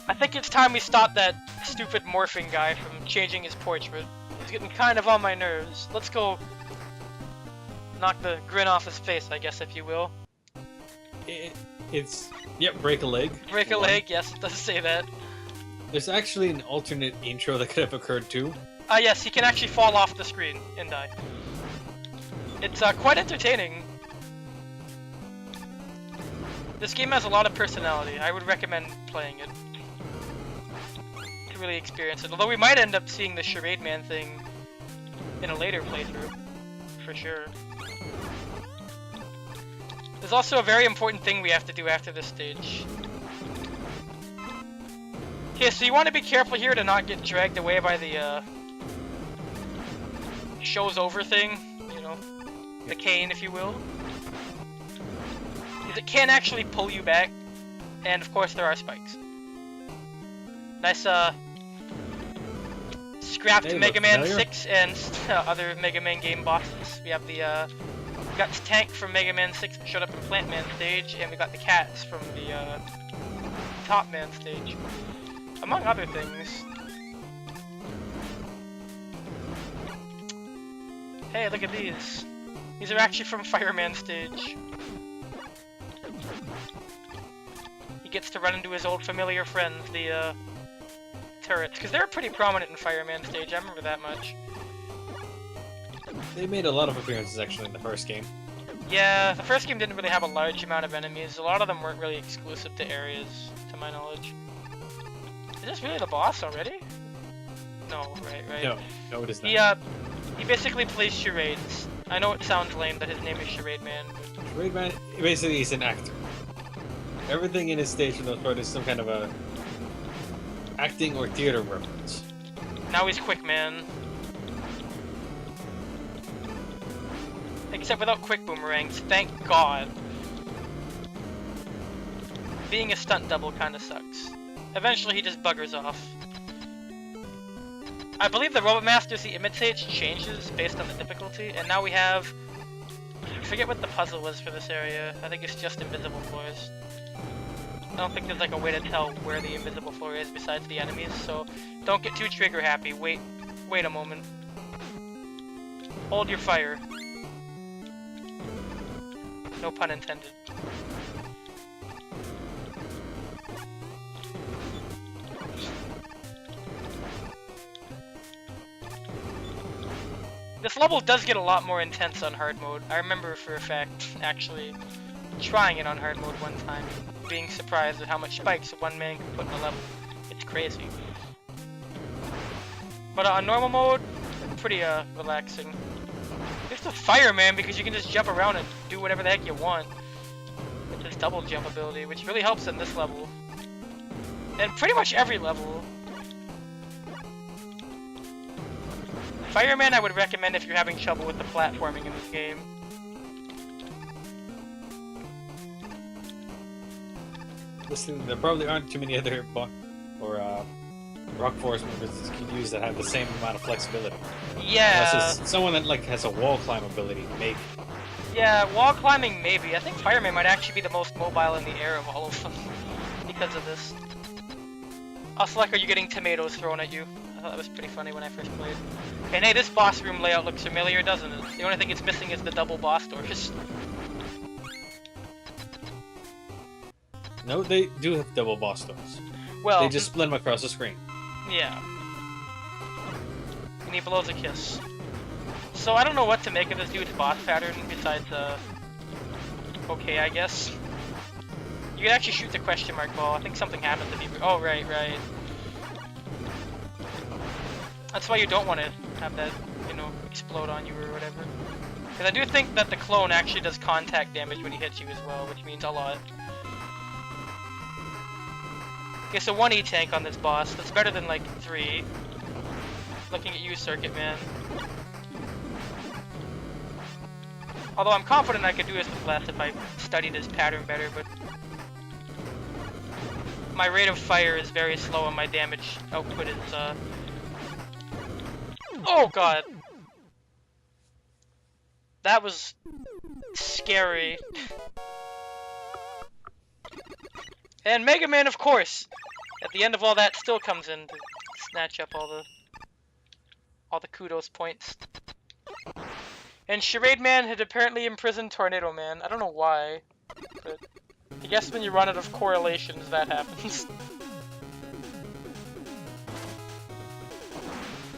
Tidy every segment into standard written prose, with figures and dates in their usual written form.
I think it's time we stop that stupid morphing guy from changing his portrait. He's getting kind of on my nerves. Let's go knock the grin off his face, I guess, if you will. Yep, break a leg. Break a leg, yes, it does say that. There's actually an alternate intro that could have occurred too. Yes, he can actually fall off the screen and die. It's quite entertaining. This game has a lot of personality. I would recommend playing it to really experience it. Although we might end up seeing the Charade Man thing in a later playthrough, for sure. There's also a very important thing we have to do after this stage. Okay, so you want to be careful here to not get dragged away by the show's over thing, you know, the cane, if you will. Because it can actually pull you back, and of course there are spikes. Nice scrapped They Mega look Man familiar. 6 and other Mega Man game bosses. We have the we got the tank from Mega Man 6 that showed up in Plant Man stage, and we got the cats from the Top Man stage, among other things. Hey, look at these. These are actually from Fireman stage. He gets to run into his old familiar friends, the turrets, because they're pretty prominent in Fireman stage, I remember that much. They made a lot of appearances actually in the first game. Yeah, the first game didn't really have a large amount of enemies. A lot of them weren't really exclusive to areas, to my knowledge. Is this really the boss already? No, right. No, it is not. He basically plays charades. I know it sounds lame that his name is Charade Man, but... Charade Man, basically he's an actor. Everything in his stage for the most part is some kind of a acting or theater reference. Now he's Quick Man. Except without quick boomerangs, thank God. Being a stunt double kinda sucks. Eventually he just buggers off. I believe the Robot Masters he imitates changes based on the difficulty, and now we have... I forget what the puzzle was for this area. I think it's just invisible floors. I don't think there's like a way to tell where the invisible floor is besides the enemies, so don't get too trigger happy. Wait a moment. Hold your fire. No pun intended. This level does get a lot more intense on hard mode. I remember for a fact actually trying it on hard mode one time, being surprised at how much spikes one man can put in a level. It's crazy. But on normal mode, pretty relaxing. It's the fireman because you can just jump around and do whatever the heck you want with this double jump ability, which really helps in this level. And pretty much every level. Fireman I would recommend if you're having trouble with the platforming in this game. Listen, there probably aren't too many other rock forest movers that you can use that have the same amount of flexibility. Yeah. Unless it's someone that like has a wall climb ability, maybe. Yeah, wall climbing maybe. I think Fireman might actually be the most mobile in the air of all of them because of this. Also, like, are you getting tomatoes thrown at you? I thought that was pretty funny when I first played. And hey, this boss room layout looks familiar, doesn't it? The only thing it's missing is the double boss doors. No, they do have double boss doors. Well, They just split them across the screen. yeah. And he blows a kiss. So I don't know what to make of this dude's boss pattern besides, okay, I guess. You can actually shoot the question mark ball. I think something happens if you... Oh, right. That's why you don't want to have that, you know, explode on you or whatever. Because I do think that the clone actually does contact damage when he hits you as well, which means a lot. Okay, so 1 E-tank on this boss. That's better than, like, 3. Looking at you, Circuit Man. Although I'm confident I could do this with less if I studied his pattern better, but... my rate of fire is very slow and my damage output is, Oh god! That was... scary. And Mega Man, of course! at the end of all that, still comes in to snatch up all the kudos points. And Charade Man had apparently imprisoned Tornado Man. I don't know why, but I guess when you run out of correlations, that happens.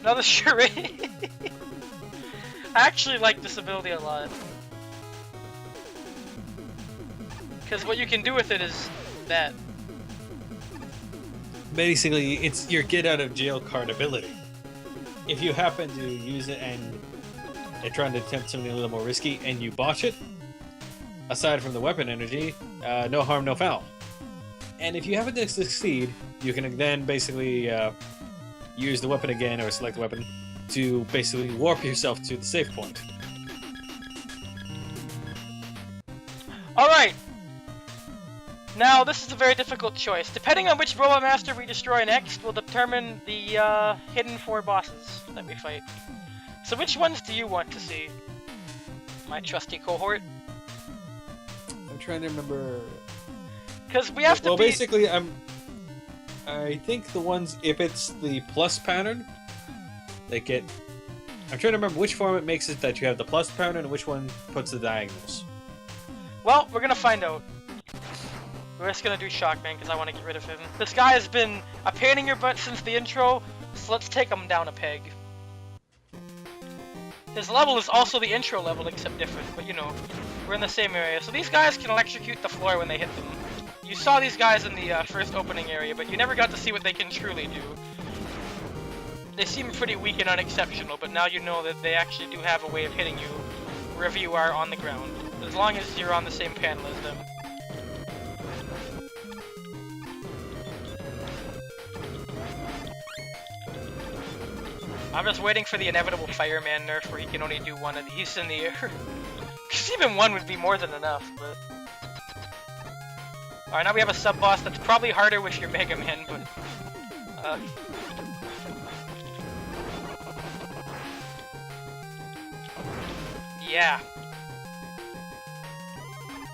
Another Charade. I actually like this ability a lot. Because what you can do with it is that. Basically, it's your get out of jail card ability. If you happen to use it and you're trying to attempt something a little more risky and you botch it, aside from the weapon energy, no harm, no foul. And if you happen to succeed, you can then basically use the weapon again or select the weapon to basically warp yourself to the safe point. Alright! Now, this is a very difficult choice. Depending on which Robot Master we destroy next will determine the hidden 4 bosses that we fight. So which ones do you want to see? My trusty cohort? I'm trying to remember... Because we have to Well, beat... basically, I think the ones, if it's the plus pattern, they get... I'm trying to remember which form it makes it that you have the plus pattern and which one puts the diagonals. Well, we're gonna find out. We're just gonna do Shockman because I want to get rid of him. This guy has been a pain in your butt since the intro, so let's take him down a peg. His level is also the intro level, except different, but you know, we're in the same area. So these guys can electrocute the floor when they hit them. You saw these guys in the first opening area, but you never got to see what they can truly do. They seem pretty weak and unexceptional, but now you know that they actually do have a way of hitting you wherever you are on the ground, as long as you're on the same panel as them. I'm just waiting for the inevitable Fireman nerf where he can only do one of these in the air. Because even one would be more than enough, but... Alright, now we have a sub-boss that's probably harder with your Mega Man, but... Yeah.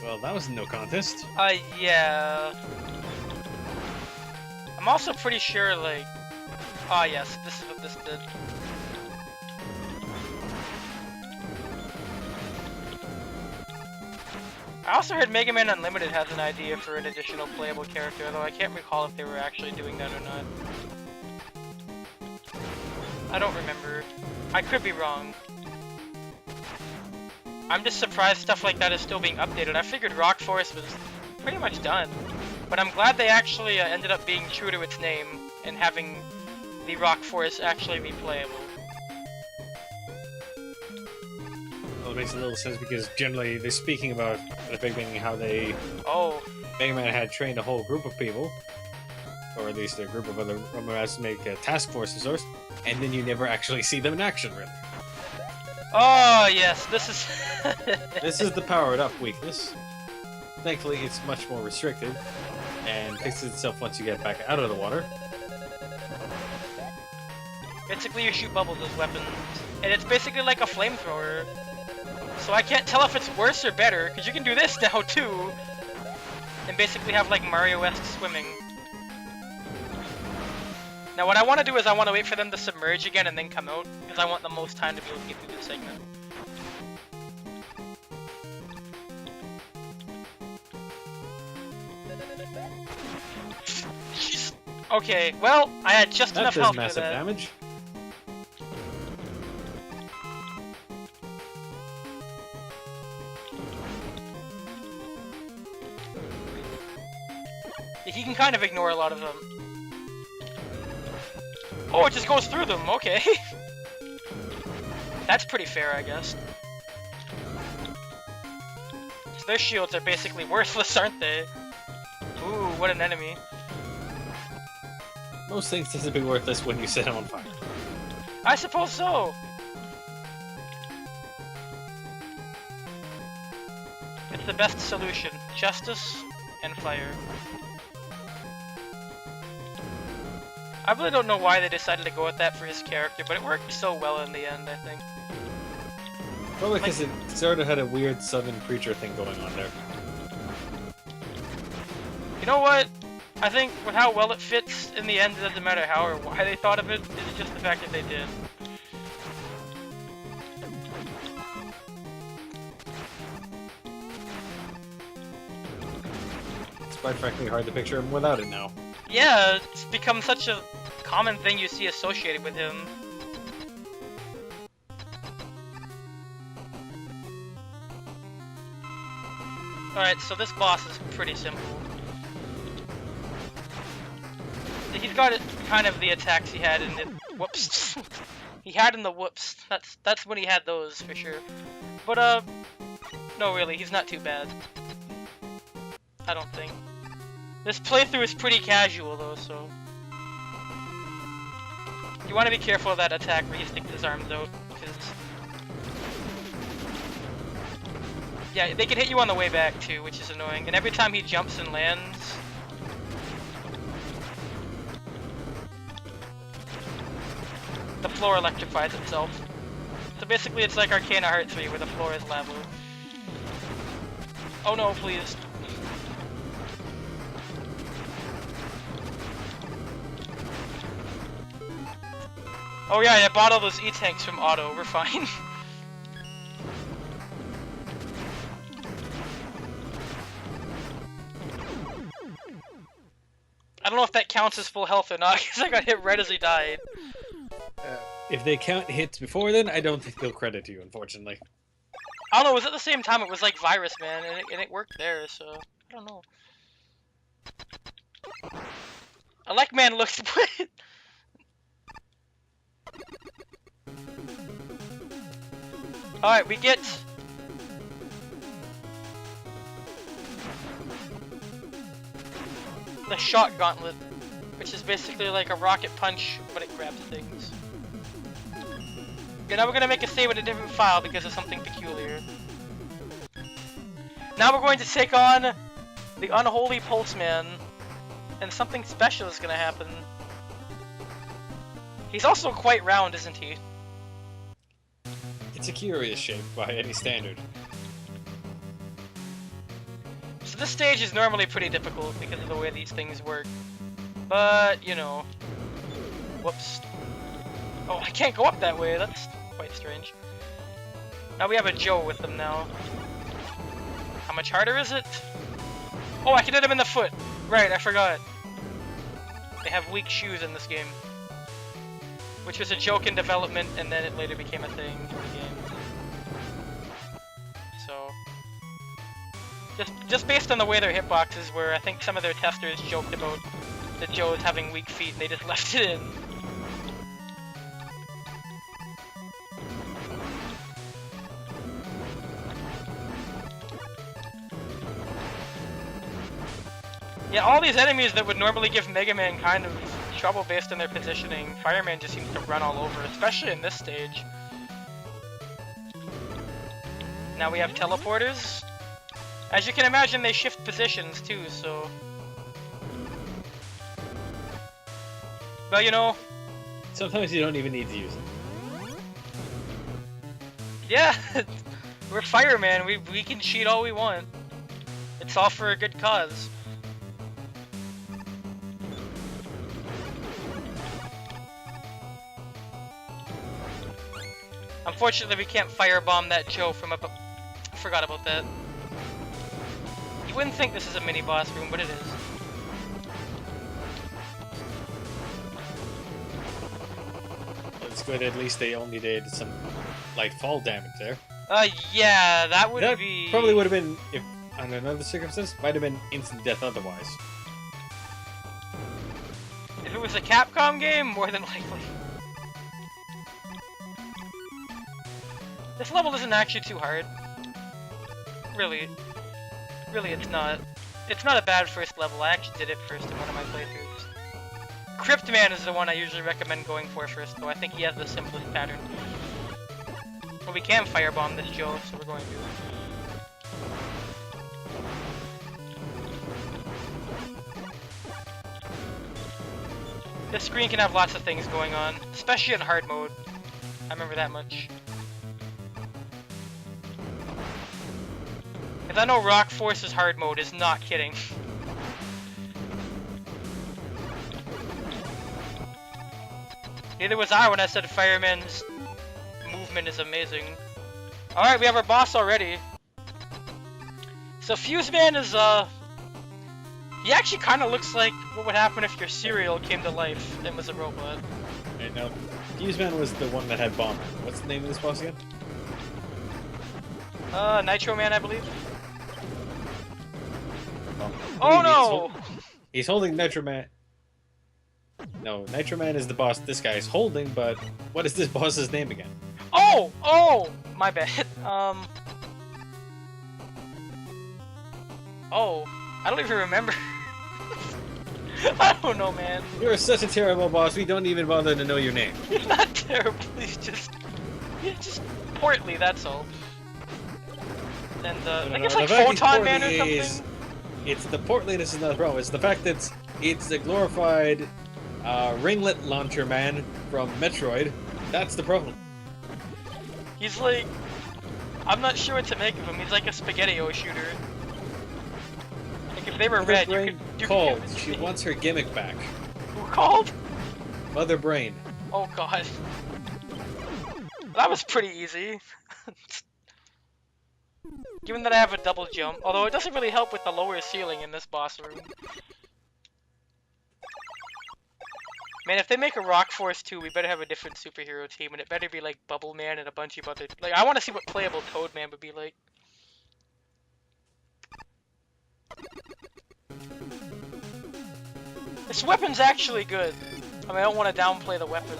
Well, that was no contest. Yeah. I'm also pretty sure, like... Ah, yes, this is what this did. I also heard Mega Man Unlimited has an idea for an additional playable character, though I can't recall if they were actually doing that or not. I don't remember. I could be wrong. I'm just surprised stuff like that is still being updated. I figured Rock Force was pretty much done. But I'm glad they actually ended up being true to its name and having the Rock Force actually be playable. Well, it makes a little sense because generally they're speaking about at the beginning how they... Oh. Mega Man had trained a whole group of people, or at least a group of other Robot Masters to make a task force of sorts, and then you never actually see them in action, really. Oh, yes, this is... This is the powered-up weakness. Thankfully, it's much more restricted, and fixes itself once you get back out of the water. Basically, you shoot bubbles as weapons, and it's basically like a flamethrower. So I can't tell if it's worse or better, because you can do this now, too, and basically have, like, Mario-esque swimming. Now, what I want to do is I want to wait for them to submerge again and then come out, because I want the most time to be able to get through this segment. Okay, well, I had just enough health for that. That does massive damage. He can kind of ignore a lot of them. Oh, it just goes through them, okay. That's pretty fair, I guess. So their shields are basically worthless, aren't they? Ooh, what an enemy. Most things tend to be worthless when you set them on fire. I suppose so. It's the best solution. Justice and fire. I really don't know why they decided to go with that for his character, but it worked so well in the end, I think. Probably because it sort of had a weird southern preacher thing going on there. You know what? I think with how well it fits in the end, it doesn't matter how or why they thought of it, it's just the fact that they did. It's quite frankly hard to picture him without it now. Yeah, it's become such a common thing you see associated with him. Alright, so this boss is pretty simple. He's got kind of the attacks he had in the whoops. He had in the whoops. That's when he had those for sure. But no, really, he's not too bad. I don't think. This playthrough is pretty casual though, so you want to be careful of that attack where he sticks his arms out, because yeah, they can hit you on the way back too, which is annoying. And every time he jumps and lands, the floor electrifies itself. So basically it's like Arcana Heart 3 where the floor is lava. Oh no, please. Oh yeah, I bought all those E-tanks from Auto, we're fine. I don't know if that counts as full health or not, because I got hit right as he died. If they count hits before then, I don't think they'll credit you, unfortunately. I don't know, it was at the same time, it was like Virus Man, and it worked there, so I don't know. Elect Man looks... Alright, we get... the Shot Gauntlet, which is basically like a rocket punch, but it grabs things. Okay, now we're gonna make a save in a different file because of something peculiar. Now we're going to take on the Unholy Pulseman, and something special is gonna happen. He's also quite round, isn't he? It's a curious shape by any standard. So this stage is normally pretty difficult because of the way these things work. But, you know. Whoops. Oh, I can't go up that way, that's quite strange. Now we have a Joe with them now. How much harder is it? Oh, I can hit him in the foot! Right, I forgot. They have weak shoes in this game. Which was a joke in development, and then it later became a thing in the game. So... Just based on the way their hitboxes were, I think some of their testers joked about the Joes having weak feet, and they just left it in. Yeah, all these enemies that would normally give Mega Man kind of trouble based on their positioning, Fireman just seems to run all over, especially in this stage. Now we have teleporters. As you can imagine, they shift positions too, so... Well, you know... Sometimes you don't even need to use it. Yeah! We're Fireman, we can cheat all we want. It's all for a good cause. Unfortunately, we can't firebomb that Joe from above. Forgot about that. You wouldn't think this is a mini-boss room, but it is. It's good at least they only did some light fall damage there. Yeah, that would be... probably would have been, if under another circumstance, might have been instant death otherwise. If it was a Capcom game, more than likely. This level isn't actually too hard. Really. Really, it's not. It's not a bad first level. I actually did it first in one of my playthroughs. Cryptman is the one I usually recommend going for first, though. I think he has the simplest pattern. But we can firebomb this Joe, so we're going to. This screen can have lots of things going on, especially in hard mode. I remember that much. Because I know Rock Force's hard mode is not kidding. Neither was I when I said Fireman's movement is amazing. Alright, we have our boss already. So Fuse Man is, he actually kind of looks like what would happen if your cereal came to life and was a robot. I know. Fuseman was the one that had bomb. What's the name of this boss again? Nitro Man, I believe. Oh no! He's holding Nitro Man. No, Nitro Man is the boss this guy is holding, but what is this boss's name again? Oh, my bad. Oh, I don't even remember. I don't know, man. You're such a terrible boss, we don't even bother to know your name. He's not terrible, he's just portly, that's all. And, I guess like Photon Man or something? It's the portliness is not the problem, it's the fact that it's the glorified ringlet launcher man from Metroid. That's the problem. He's like... I'm not sure what to make of him, he's like a SpaghettiO shooter. Like if they were Mother red, Brain you called. could She wants her gimmick back. Who called? Mother Brain. Oh god. That was pretty easy. Given that I have a double jump, although it doesn't really help with the lower ceiling in this boss room. Man, if they make a Rock Force 2, we better have a different superhero team, and it better be like Bubble Man and a bunch of other... Like, I want to see what playable Toad Man would be like. This weapon's actually good. I mean, I don't want to downplay the weapon.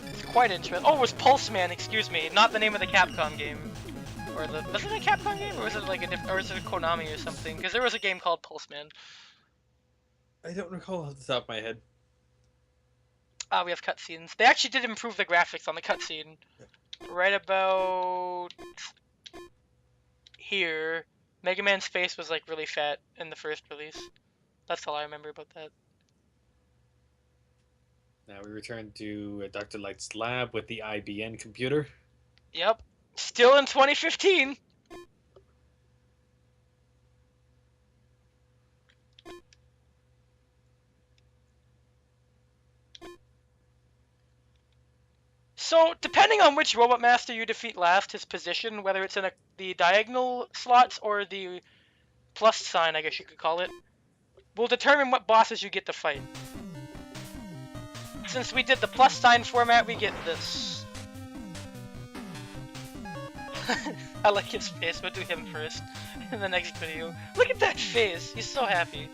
It's quite interesting. Oh, it was Pulse Man, excuse me. Not the name of the Capcom game. Or the... Was it a Capcom game? Or was it like a or was it a Konami or something? Because there was a game called Pulse Man. I don't recall off the top of my head. Ah, we have cutscenes. They actually did improve the graphics on the cutscene. Right about... here. Mega Man's face was like really fat in the first release. That's all I remember about that. Now we return to Dr. Light's lab with the IBN computer. Yep. Still in 2015! So, depending on which Robot Master you defeat last, his position, whether it's in the diagonal slots or the plus sign, I guess you could call it, will determine what bosses you get to fight. Since we did the plus sign format, we get this. I like his face, we'll do him first in the next video. Look at that face, he's so happy.